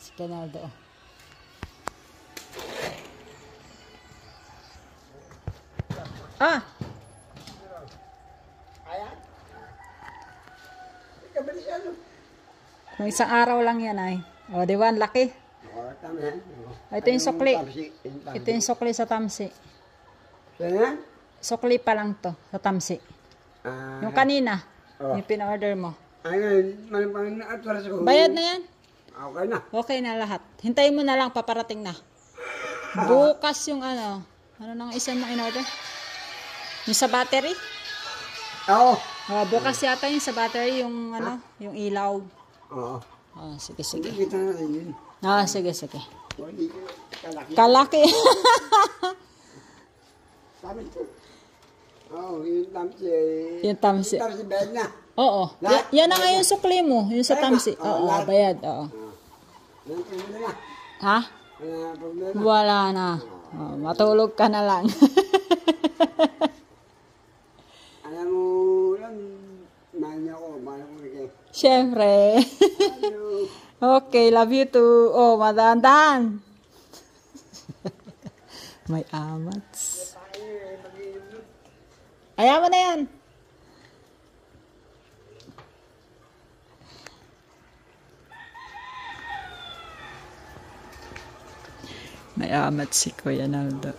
Si Canaldo. Ah! Ayan. Ikabilis yan. Kung isang araw lang yan ay. O, di ba? Ang laki. Tama yan. Ito yung sukli. Ito yung sukli sa tamsi. Saan yan? Sukli pa lang to sa tamsi. Yung kanina. Yung pina-order mo. Ayun, malamang na-atras ko. Bayad na yan. Okay na. Okay na lahat. Hintayin mo na lang, paparating na. Bukas yung ano nang isa mo in-order? Yung sa battery? Oo. Bukas yata yung sa battery, yung yung ilaw. Oo. Sige, sige. Kita natin yun. Sige, sige. Kalaki. Kalaki. Sabi ko. Oo, yung tamsi. Yung tamsi. Yung tamsi bayad na. Oo. Yan na nga yung sukli mo, yung sa tamsi. Oo, bayad. Oo. Walang problema. Ha? Walang problema. Wala na. Matulog ka na lang. Alam mo lang, mahal niya ako. Mahal ko rin. Siyempre. Okay, love you too. Oh, madandan. May amats. Ayaw mo na yan. May amats si Kuya Naldo.